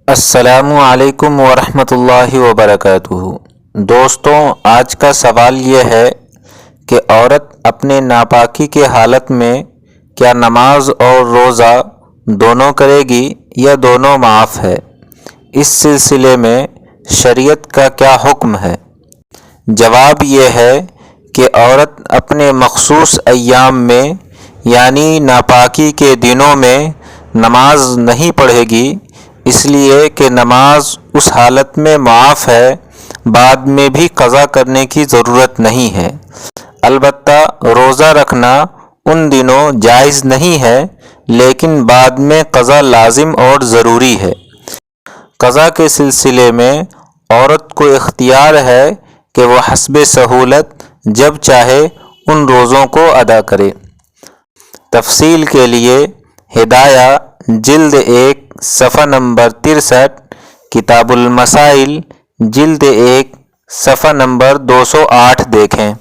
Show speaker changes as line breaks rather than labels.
السلام علیکم ورحمۃ اللہ وبرکاتہ۔ دوستوں، آج کا سوال یہ ہے کہ عورت اپنے ناپاکی کے حالت میں کیا نماز اور روزہ دونوں کرے گی یا دونوں معاف ہے؟ اس سلسلے میں شریعت کا کیا حکم ہے؟ جواب یہ ہے کہ عورت اپنے مخصوص ایام میں یعنی ناپاکی کے دنوں میں نماز نہیں پڑھے گی، اس لیے کہ نماز اس حالت میں معاف ہے، بعد میں بھی قضا کرنے کی ضرورت نہیں ہے۔ البتہ روزہ رکھنا ان دنوں جائز نہیں ہے، لیکن بعد میں قضا لازم اور ضروری ہے۔ قضا کے سلسلے میں عورت کو اختیار ہے کہ وہ حسب سہولت جب چاہے ان روزوں کو ادا کرے۔ تفصیل کے لیے ہدایہ جلد 1 صفحہ نمبر 63، کتاب المسائل جلد 1 صفحہ نمبر 208 دیکھیں۔